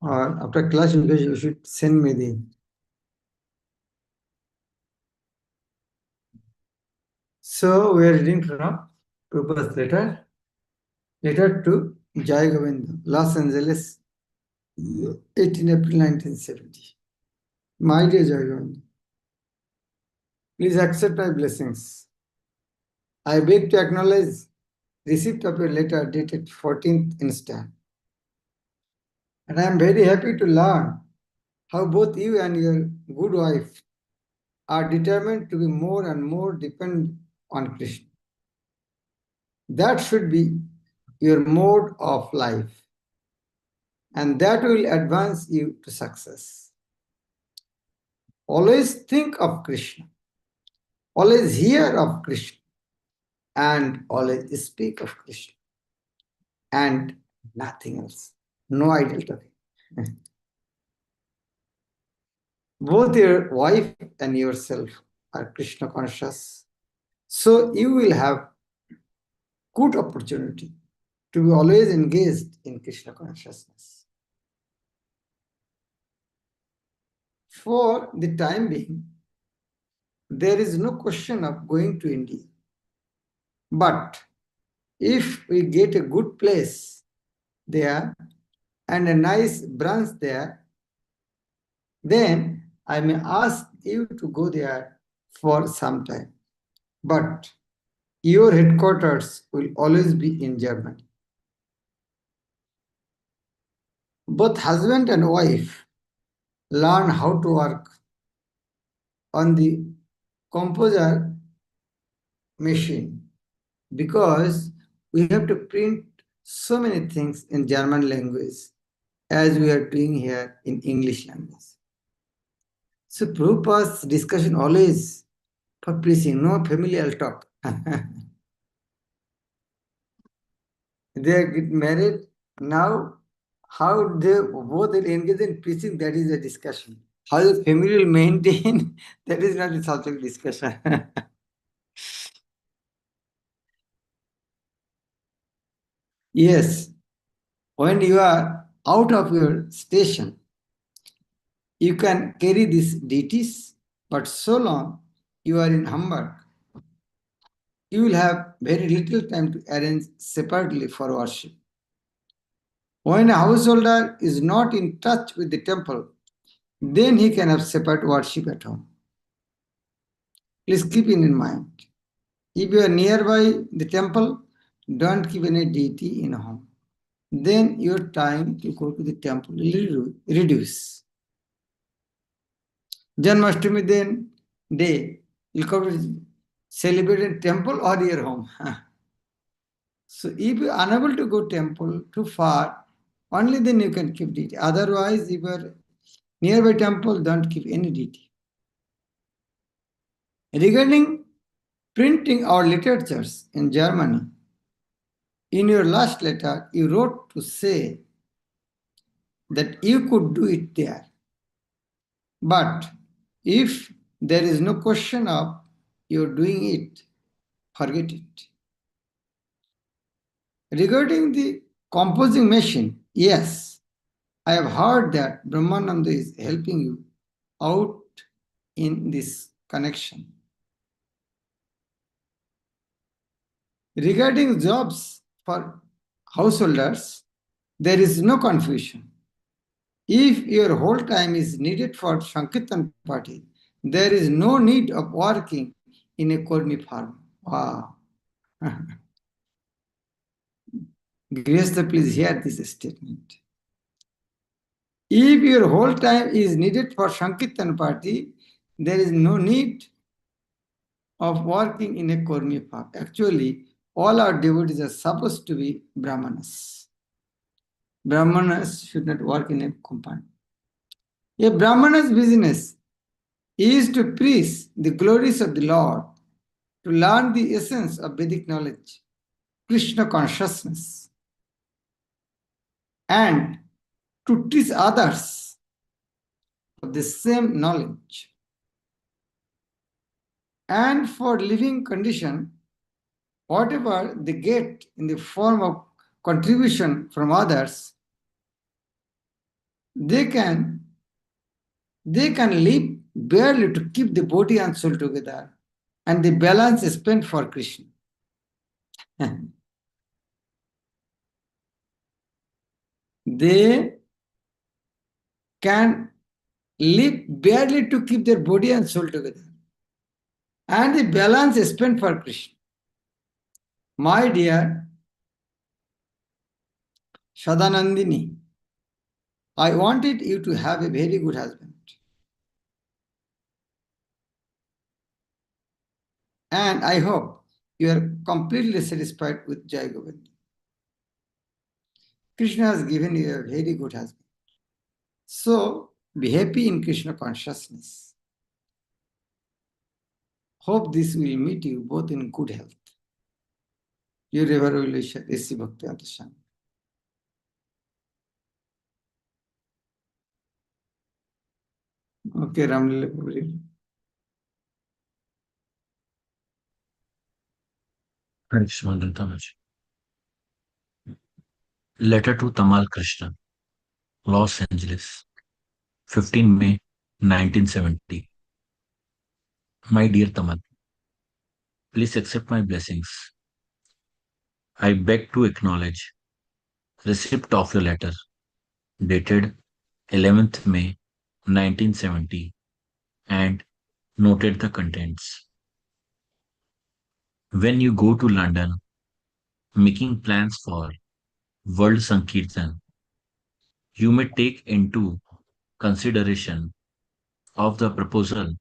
or after class you should send me the. So we are reading from Prabhupada's letter to Jai Govinda, Los Angeles, 18 April 1970. My dear Jai Govinda, please accept my blessings. I beg to acknowledge receipt of your letter dated 14th instant. And I am very happy to learn how both you and your good wife are determined to be more and more dependent on Krishna. That should be your mode of life, and that will advance you to success. Always think of Krishna, always hear of Krishna, and always speak of Krishna, and nothing else. No idle talking. Both your wife and yourself are Krishna conscious, so you will have good opportunity to be always engaged in Krishna consciousness. For the time being, there is no question of going to India. But if we get a good place there and a nice branch there, then I may ask you to go there for some time. But your headquarters will always be in Germany. Both husband and wife learn how to work on the composer machine because we have to print so many things in German language as we are doing here in English language. So Prabhupada's discussion always for preaching, no familial talk. They get married now. How they both engage in preaching, that is a discussion. How the family will maintain, that is not a subject discussion. Yes, when you are out of your station, you can carry these deities, but so long you are in Hamburg, you will have very little time to arrange separately for worship. When a householder is not in touch with the temple, then he can have separate worship at home. Please keep it in mind. If you are nearby the temple, don't keep any deity in home. Then your time to go to the temple will reduce. Janmashtami then day, you come to celebrate in temple or your home. So if you are unable to go temple too far, only then you can keep deity. Otherwise, if you are nearby temple, don't keep any deity. Regarding printing our literatures in Germany, in your last letter, you wrote to say that you could do it there. But if there is no question of you doing it, forget it. Regarding the composing machine, yes, I have heard that Brahmananda is helping you out in this connection. Regarding jobs for householders, there is no confusion. If your whole time is needed for Sankirtan party, there is no need of working in a Kormi farm. Wow. Grihastha, please hear this statement. If your whole time is needed for Sankirtan party, there is no need of working in a Kormi farm. Actually, all our devotees are supposed to be Brahmanas. Brahmanas should not work in a compound. A Brahmana's business is to preach the glories of the Lord, to learn the essence of Vedic knowledge, Krishna consciousness, and to teach others of the same knowledge. And for living condition, whatever they get in the form of contribution from others, they can they can live barely to keep the body and soul together, and the balance is spent for Krishna. They can live barely to keep their body and soul together, and the balance is spent for Krishna. My dear Shadanandini, I wanted you to have a very good husband. And I hope you are completely satisfied with Jai Govind. Krishna has given you a very good husband. So be happy in Krishna consciousness. Hope this will meet you both in good health. Your ever will receive Bhakti Swami. Okay, Ramlila. Thanks, Mandantamaji. Letter to Tamal Krishna, Los Angeles, 15 May 1970. My dear Tamal, please accept my blessings. I beg to acknowledge receipt of your letter dated 11th May 1970 and noted the contents. When you go to London making plans for World Sankirtan, you may take into consideration of the proposal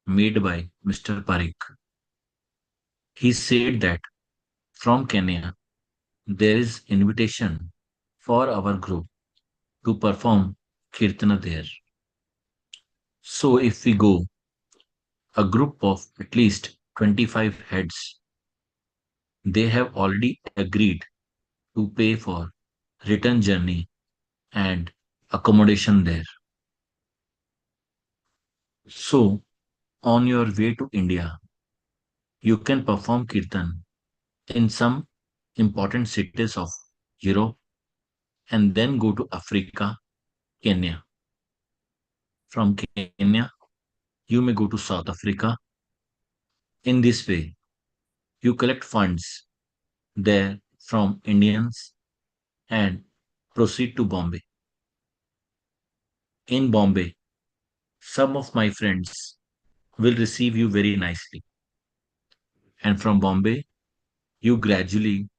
made by Mr. Parikh. He said that from Kenya there is invitation for our group to perform kirtana there. So if we go, a group of at least 25 heads, they have already agreed to pay for return journey and accommodation there. So on your way to India, you can perform kirtan in some important cities of Europe and then go to Africa, Kenya. From Kenya, you may go to South Africa. In this way, you collect funds there from Indians and proceed to Bombay. In Bombay, some of my friends will receive you very nicely. And from Bombay, you gradually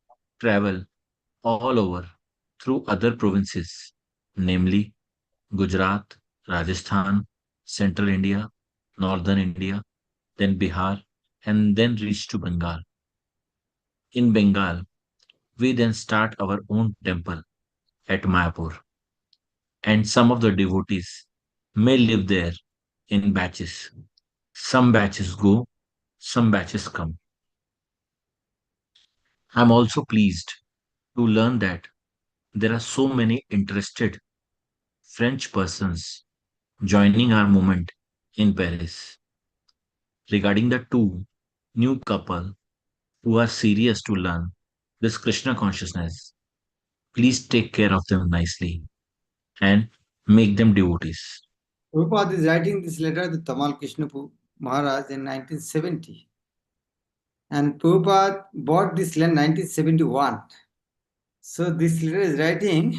travel all over through other provinces, namely Gujarat, Rajasthan, Central India, Northern India, then Bihar, and then reach to Bengal. In Bengal, we then start our own temple at Mayapur, and some of the devotees may live there in batches. Some batches go, some batches come. I'm also pleased to learn that there are so many interested French persons joining our movement in Paris. Regarding the two new couple who are serious to learn this Krishna consciousness, please take care of them nicely and make them devotees. Prabhupada is writing this letter to Tamal Krishna Maharaj in 1970. And Prabhupada bought this land 1971. So this letter is writing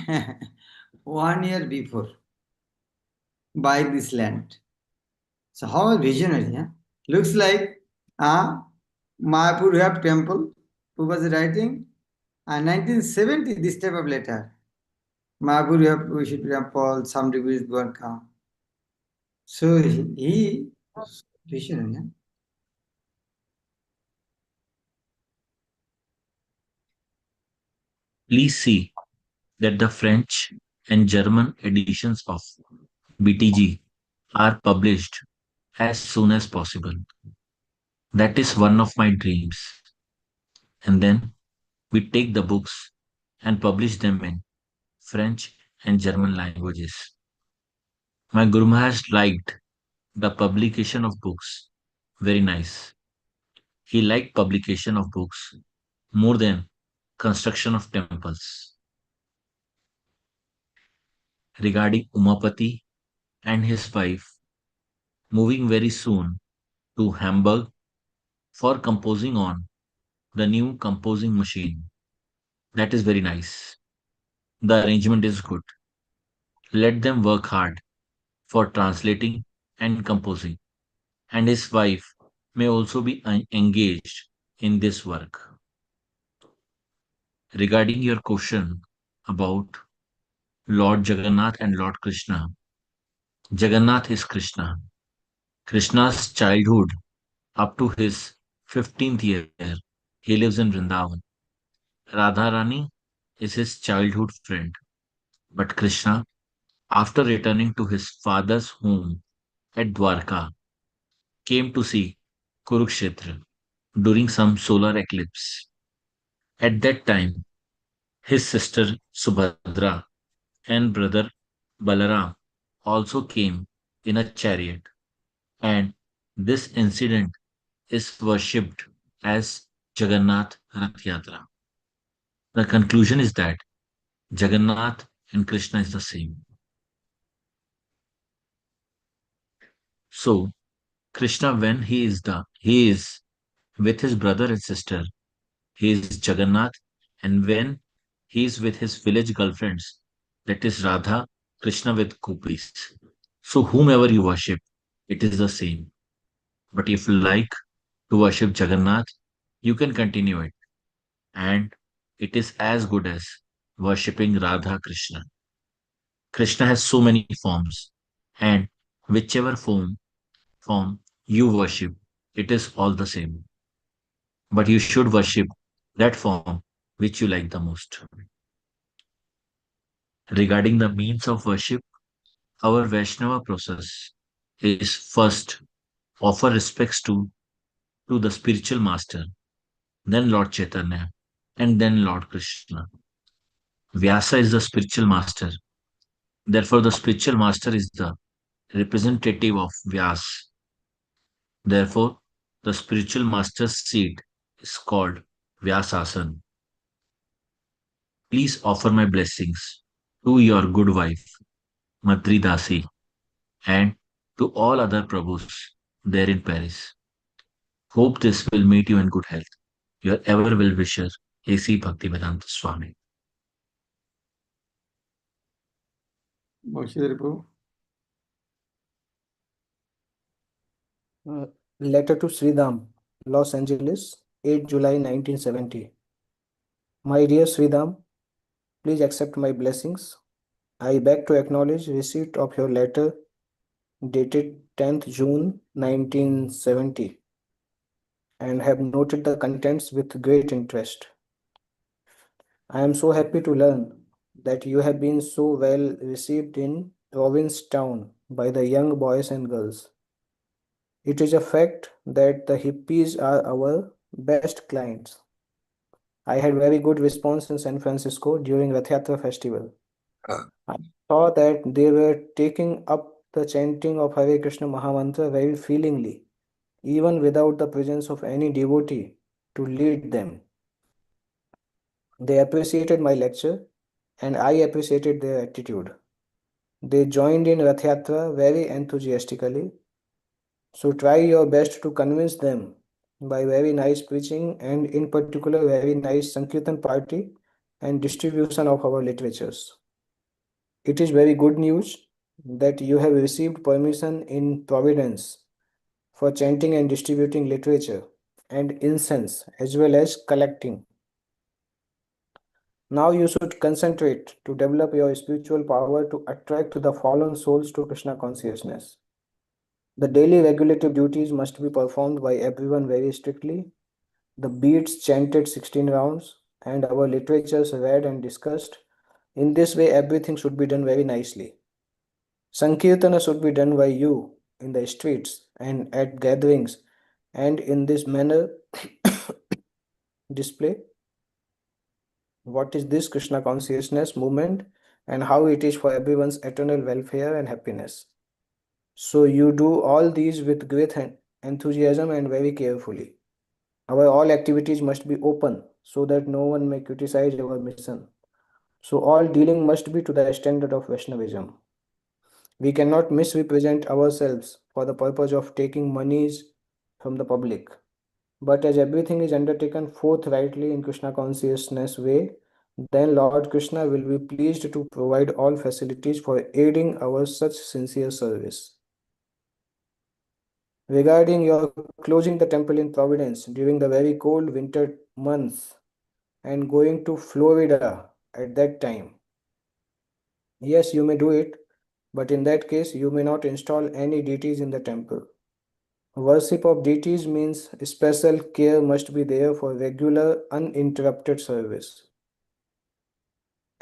1 year before buying this land. So how visionary, yeah? Looks like Mayapur we have temple. Prabhupada is writing 1970 this type of letter. Mayapur we should temple, some degrees won't come. So he visionary, yeah? Please see that the French and German editions of BTG are published as soon as possible. That is one of my dreams. And then we take the books and publish them in French and German languages. My Guru Maharaj liked the publication of books. Very nice. He liked publication of books more than construction of temples. regarding Umapati and his wife moving very soon to Hamburg for composing on the new composing machine. That is very nice. The arrangement is good. Let them work hard for translating and composing, and his wife may also be engaged in this work. Regarding your question about Lord Jagannath and Lord Krishna, Jagannath is Krishna. Krishna's childhood up to his 15th year, he lives in Vrindavan. Radharani is his childhood friend. But Krishna, after returning to his father's home at Dwarka, came to see Kurukshetra during some solar eclipse. At that time, his sister Subhadra and brother Balaram also came in a chariot, and this incident is worshipped as Jagannath Rath Yatra. The conclusion is that Jagannath and Krishna is the same. So Krishna, when he is with his brother and sister, he is Jagannath, and when he is with his village girlfriends, that is Radha, Krishna with gopis. So whomever you worship, it is the same. But if you like to worship Jagannath, you can continue it, and it is as good as worshipping Radha Krishna. Krishna has so many forms, and whichever form you worship, it is all the same. But you should worship that form which you like the most. Regarding the means of worship, our Vaishnava process is first offer respects to the spiritual master, then Lord Chaitanya, and then Lord Krishna. Vyasa is the spiritual master. Therefore, the spiritual master is the representative of Vyas. Therefore, the spiritual master's seat is called Vyasasan. Please offer my blessings to your good wife, Madri Dasi, and to all other Prabhus there in Paris. Hope this will meet you in good health. Your ever well wisher, A.C. Bhaktivedanta Swami. Moshidari Prabhu. Letter to Sridham, Los Angeles, 8 July 1970. My dear Sridham, please accept my blessings. I beg to acknowledge receipt of your letter dated 10th June 1970 and have noted the contents with great interest. I am so happy to learn that you have been so well received in Provincetown by the young boys and girls. It is a fact that the hippies are our best clients. I had very good response in San Francisco during Rath Yatra festival. I saw that they were taking up the chanting of Hare Krishna Mahamantra very feelingly, even without the presence of any devotee to lead them. They appreciated my lecture and I appreciated their attitude. They joined in Rath Yatra very enthusiastically. So try your best to convince them by very nice preaching and in particular very nice Sankirtan party and distribution of our literatures. It is very good news that you have received permission in Providence for chanting and distributing literature and incense as well as collecting. Now you should concentrate to develop your spiritual power to attract the fallen souls to Krishna consciousness. The daily regulative duties must be performed by everyone very strictly. The beads chanted 16 rounds and our literatures read and discussed. In this way, everything should be done very nicely. Sankirtana should be done by you in the streets and at gatherings, and in this manner display what is this Krishna consciousness movement and how it is for everyone's eternal welfare and happiness. So you do all these with great enthusiasm and very carefully. Our all activities must be open so that no one may criticize our mission. So all dealing must be to the standard of Vaishnavism. We cannot misrepresent ourselves for the purpose of taking monies from the public. But as everything is undertaken forthrightly in Krishna consciousness way, then Lord Krishna will be pleased to provide all facilities for aiding our such sincere service. Regarding your closing the temple in Providence during the very cold winter months and going to Florida at that time, yes, you may do it, but in that case, you may not install any deities in the temple. Worship of deities means special care must be there for regular, uninterrupted service.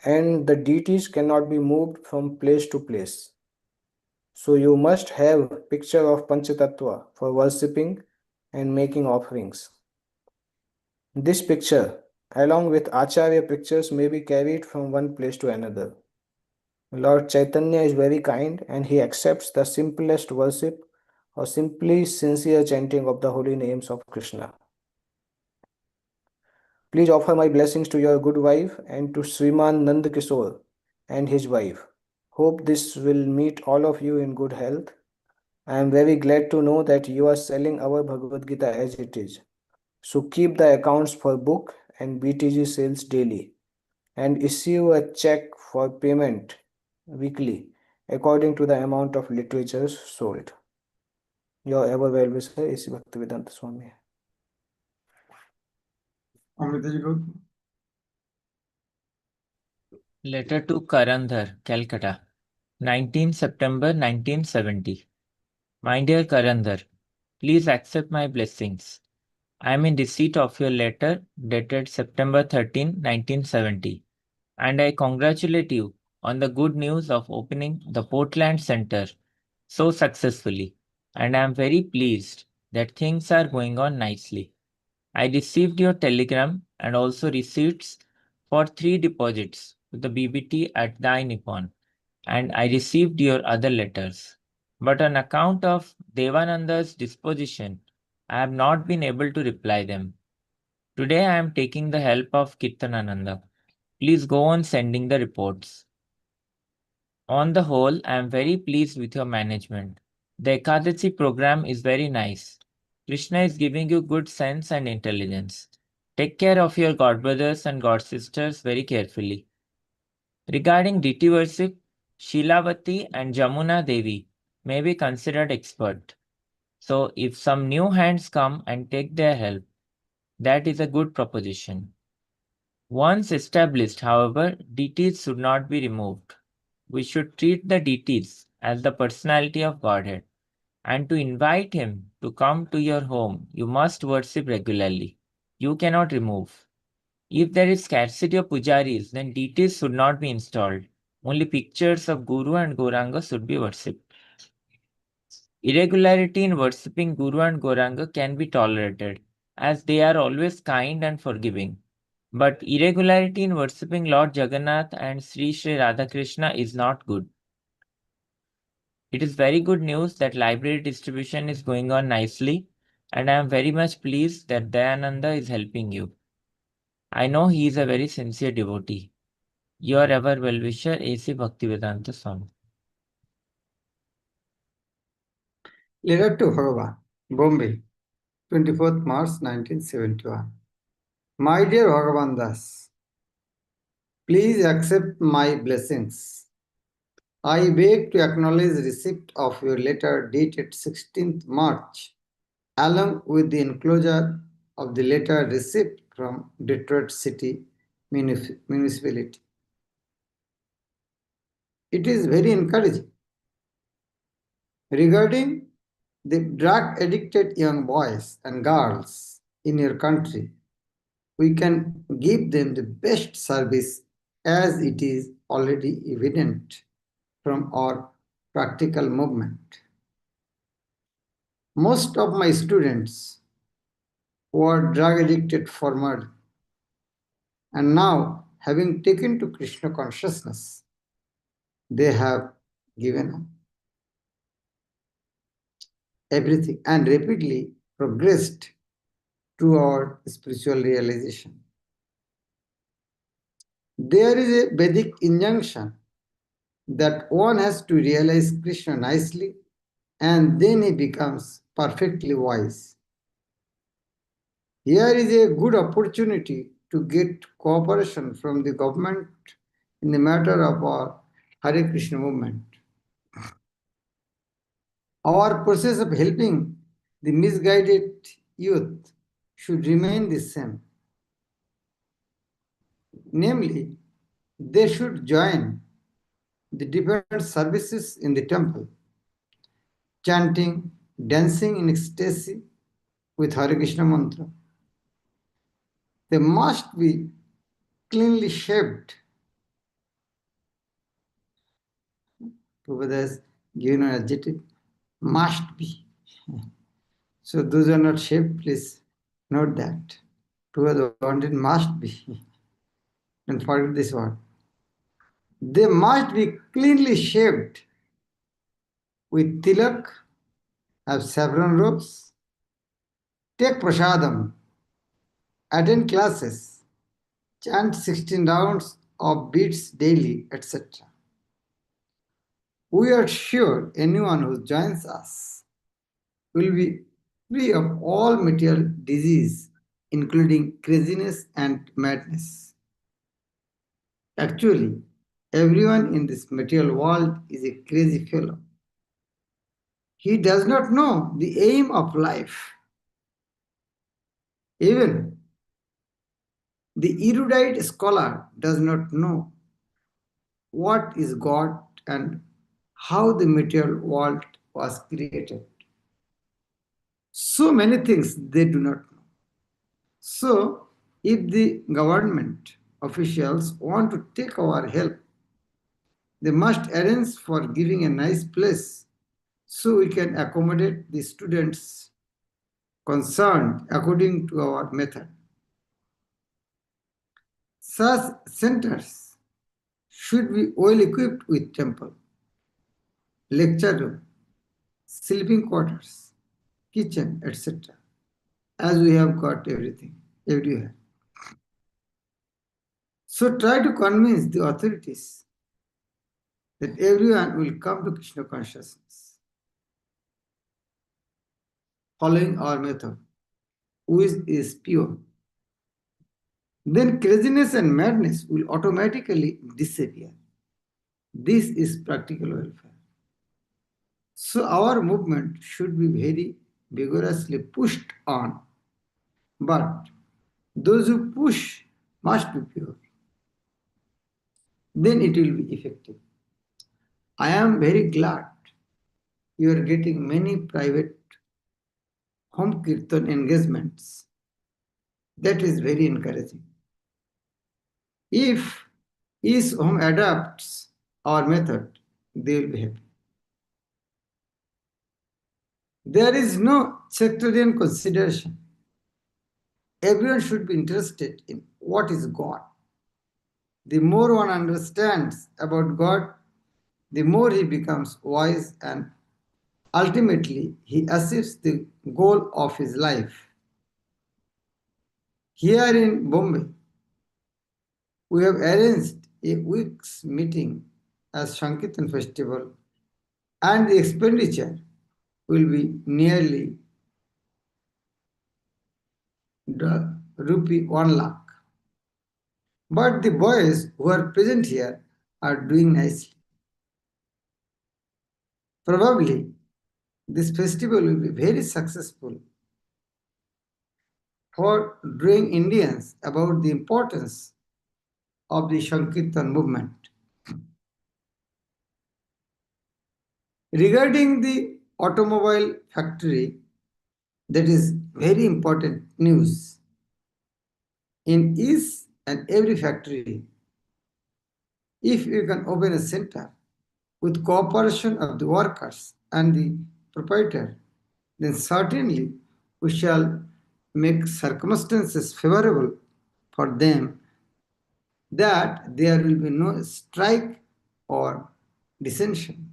And the deities cannot be moved from place to place. So you must have picture of Panchatattva for worshipping and making offerings. This picture, along with Acharya pictures, may be carried from one place to another. Lord Chaitanya is very kind and he accepts the simplest worship or simply sincere chanting of the holy names of Krishna. Please offer my blessings to your good wife and to Sriman Nand Kishore and his wife. Hope this will meet all of you in good health. I am very glad to know that you are selling our Bhagavad Gita as it is. So keep the accounts for book and BTG sales daily and issue a check for payment weekly according to the amount of literature sold. Your ever well wisher is Bhaktivedanta Swami. Amritaji, go. Letter to Karandhar, Calcutta, 19 September 1970. My dear Karandhar, please accept my blessings. I am in receipt of your letter dated September 13, 1970, and I congratulate you on the good news of opening the Portland Center so successfully, and I am very pleased that things are going on nicely. I received your telegram and also receipts for 3 deposits with the BBT at Dai Nippon, and I received your other letters. But on account of Devananda's disposition, I have not been able to reply them. Today I am taking the help of Kirtanananda. Please go on sending the reports. On the whole, I am very pleased with your management. The Ekadashi program is very nice. Krishna is giving you good sense and intelligence. Take care of your godbrothers and godsisters very carefully. Regarding deity worship, Shilavati and Jamuna Devi may be considered expert. So if some new hands come and take their help, that is a good proposition. Once established, however, deities should not be removed. We should treat the deities as the personality of Godhead. And to invite him to come to your home, you must worship regularly. You cannot remove. If there is scarcity of pujaris, then deities should not be installed. Only pictures of Guru and Gauranga should be worshipped. Irregularity in worshipping Guru and Gauranga can be tolerated, as they are always kind and forgiving. But irregularity in worshipping Lord Jagannath and Sri Sri Radhakrishna is not good. It is very good news that library distribution is going on nicely, and I am very much pleased that Dayananda is helping you. I know he is a very sincere devotee. Your ever well-wisher, A.C. Bhaktivedanta Swami. Letter to Bhagavan, Bombay, 24th March 1971. My dear Bhagavan Das, please accept my blessings. I beg to acknowledge receipt of your letter dated 16th March, along with the enclosure of the letter received from Detroit City Municipality. It is very encouraging. Regarding the drug-addicted young boys and girls in your country, we can give them the best service as it is already evident from our practical movement. Most of my students were drug addicted formerly, and now, having taken to Krishna consciousness, they have given up everything and rapidly progressed toward spiritual realization. There is a Vedic injunction that one has to realize Krishna nicely and then he becomes perfectly wise. Here is a good opportunity to get cooperation from the government in the matter of our Hare Krishna movement. Our process of helping the misguided youth should remain the same. Namely, they should join the different services in the temple, chanting, dancing in ecstasy with Hare Krishna mantra. They must be cleanly shaved. Prabhupada has given an adjective, must be. So those who are not shaved, please note that. Prabhupada wanted must be. Don't forget this word. They must be cleanly shaved with tilak, have saffron robes, take prasadam, attend classes, chant 16 rounds of beats daily, etc. We are sure anyone who joins us will be free of all material disease, including craziness and madness. Actually, everyone in this material world is a crazy fellow. He does not know the aim of life. Even the erudite scholar does not know what is God and how the material world was created. So many things they do not know. So, if the government officials want to take our help, they must arrange for giving a nice place so we can accommodate the students concerned according to our method. Such centers should be well equipped with temple, lecture room, sleeping quarters, kitchen, etc. As we have got everything, everywhere. So try to convince the authorities that everyone will come to Krishna consciousness following our method, which is pure. Then craziness and madness will automatically disappear. This is practical welfare. So our movement should be very vigorously pushed on. But those who push must be pure. Then it will be effective. I am very glad you are getting many private home kirtan engagements. That is very encouraging. If each home adopts our method, they will be happy. There is no sectarian consideration. Everyone should be interested in what is God. The more one understands about God, the more he becomes wise and ultimately he achieves the goal of his life. Here in Bombay, we have arranged a week's meeting as Sankirtan festival, and the expenditure will be nearly rupee 1 lakh. But the boys who are present here are doing nicely. Probably this festival will be very successful for drawing Indians about the importance of the Sankirtan movement. Regarding the automobile factory, that is very important news. In each and every factory, if you can open a center with cooperation of the workers and the proprietor, then certainly we shall make circumstances favorable for them that there will be no strike or dissension.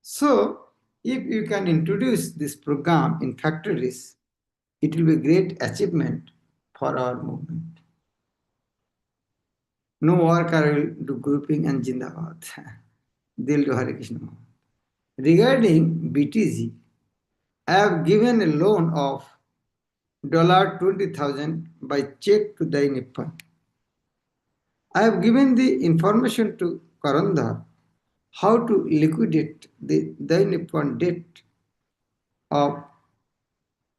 So, if you can introduce this program in factories, it will be a great achievement for our movement. No work, I will do grouping and Jindabad. They'll do Hare Krishna. Regarding BTG, I have given a loan of $20,000 by check to Dai Nippon. I have given the information to Karandhar how to liquidate the Dai Nippon debt of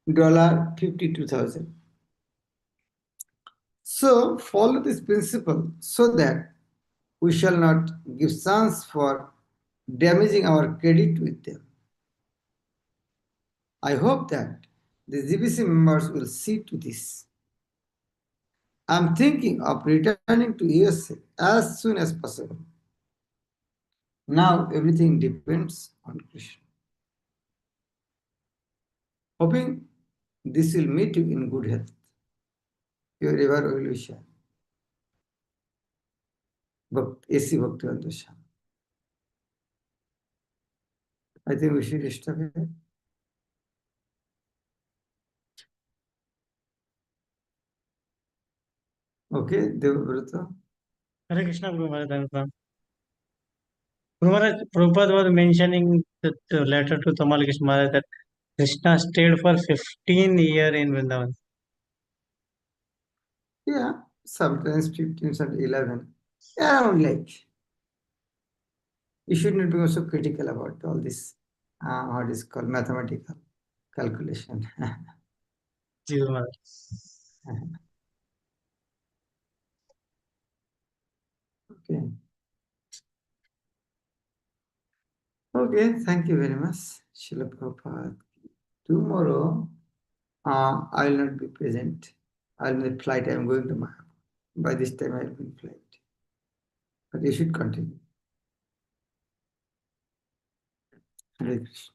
$52,000. So follow this principle so that we shall not give chance for damaging our credit with them. I hope that the GBC members will see to this. I'm thinking of returning to USA as soon as possible. Now everything depends on Krishna. Hoping this will meet you in good health. Your ever well wisher, A.C. Bhaktivedanta Swami. I think we should stop here. Okay, Devabrata. Hare Krishna, Guru Maharaj. Guru Maharaj, Prabhupada was mentioning that letter to Tamal Krishna Maharaj that Krishna stayed for 15 years in Vrindavan. Yeah, sometimes 15, sometimes 11. Around like. You should not be so critical about all this, what is called mathematical calculation. Ji, Guru Maharaj. Okay. Okay, thank you very much, Srila Prabhupada. Tomorrow, I will not be present. I will be in flight. I am going to Maharaja. By this time, I will be in flight. But you should continue. Hare Krishna.